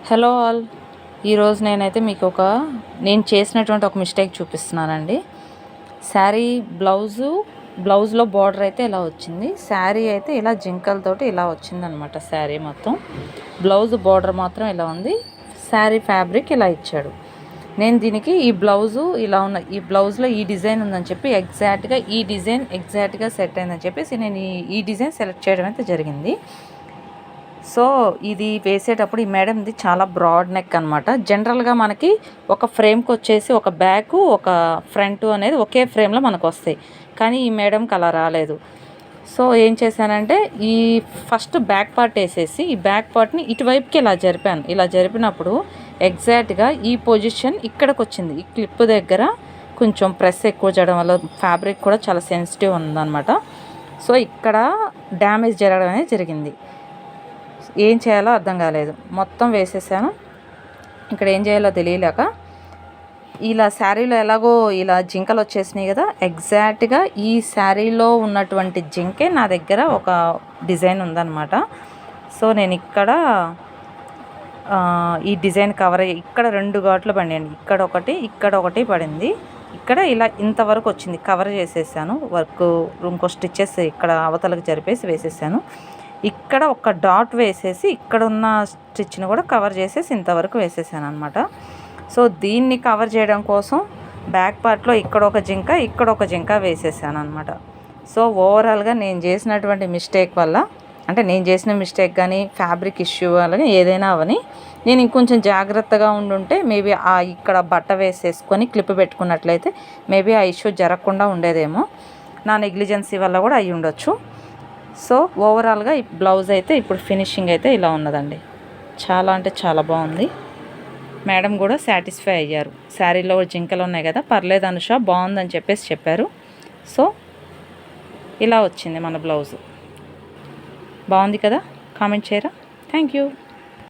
Hello all. ఈరోజు నేనైతే మీకు నేను చేసినటువంటి ఒక మిస్టేక్ చూపిస్తున్నానండి. శారీ బ్లౌజ్లో బార్డర్ అయితే ఇలా వచ్చింది, శారీ అయితే ఇలా జింకలతోటి ఇలా వచ్చిందనమాట. శారీ మొత్తం బ్లౌజ్ బార్డర్ మాత్రం ఇలా ఉంది, శారీ ఫ్యాబ్రిక్ ఇలా ఇచ్చాడు. నేను దీనికి ఈ బ్లౌజ్లో ఈ డిజైన్ ఉందని చెప్పి ఈ డిజైన్ ఎగ్జాక్ట్గా సెట్ అయిందని చెప్పేసి నేను ఈ డిజైన్ సెలెక్ట్ చేయడం అయితే జరిగింది. సో ఇది వేసేటప్పుడు ఈ మేడంది చాలా బ్రాడ్ నెక్ అనమాట. జనరల్గా మనకి ఒక ఫ్రేమ్కి వచ్చేసి ఒక బ్యాక్ ఒక ఫ్రంట్ అనేది ఒకే ఫ్రేమ్లో మనకు వస్తాయి, కానీ ఈ మేడంకి అలా రాలేదు. సో ఏం చేశానంటే ఈ ఫస్ట్ బ్యాక్ పార్ట్ వేసేసి ఈ బ్యాక్ పార్ట్ని ఇటువైపుకి ఇలా జరిపాను. ఇలా జరిపినప్పుడు ఎగ్జాక్ట్గా ఈ పొజిషన్ ఇక్కడికి వచ్చింది. ఈ క్లిప్ దగ్గర కొంచెం ప్రెస్ ఎక్కువ చేయడం వల్ల ఫ్యాబ్రిక్ కూడా చాలా సెన్సిటివ్ ఉందన్నమాట. సో ఇక్కడ డ్యామేజ్ జరగడం అనేది జరిగింది. ఏం చేయాలో అర్థం కాలేదు, మొత్తం వేసేసాను. ఇక్కడ ఏం చేయాలో తెలియలేక ఇలా శారీలో ఎలాగో ఇలా జింకలు వచ్చేసినాయి కదా, ఎగ్జాక్ట్గా ఈ శారీలో ఉన్నటువంటి జింకే నా దగ్గర ఒక డిజైన్ ఉందన్నమాట. సో నేను ఇక్కడ ఈ డిజైన్ కవర్ ఇక్కడ 2 ఘాట్లు పడినాయండి, ఇక్కడ ఒకటి పడింది. ఇక్కడ ఇలా ఇంతవరకు వచ్చింది, కవర్ చేసేసాను. ఇంకో స్టిచ్చెస్ ఇక్కడ అవతలకు జరిపేసి వేసేసాను. ఇక్కడ ఒక డాట్ వేసేసి ఇక్కడ ఉన్న స్టిచ్ని కూడా కవర్ చేసేసి ఇంతవరకు వేసేసాను అనమాట. సో దీన్ని కవర్ చేయడం కోసం బ్యాక్ పార్ట్లో ఇక్కడ ఒక జింక వేసేసాను అనమాట. సో ఓవరాల్గా నేను చేసినటువంటి మిస్టేక్ వల్ల, అంటే నేను చేసిన మిస్టేక్ కానీ ఫ్యాబ్రిక్ ఇష్యూ వల్ల ఏదైనా అవని నేను ఇంకొంచెం జాగ్రత్తగా ఉండుంటే మేబీ ఇక్కడ బట్ట వేసేసుకొని క్లిప్ పెట్టుకున్నట్లయితే మేబీ ఆ ఇష్యూ జరగకుండా ఉండేదేమో. నా నెగ్లిజెన్సీ వల్ల కూడా అయ్యి ఉండొచ్చు. సో ఓవరాల్గా ఈ బ్లౌజ్ అయితే ఇప్పుడు ఫినిషింగ్ అయితే ఇలా ఉన్నదండి. చాలా అంటే చాలా బాగుంది. మేడం కూడా సాటిస్ఫై అయ్యారు. శారీలో జింకలు ఉన్నాయి కదా, పర్లేదు అనుష, బాగుందని చెప్పారు. సో ఇలా వచ్చింది మన బ్లౌజ్. బాగుంది కదా, కామెంట్ చేయరా? Thank you.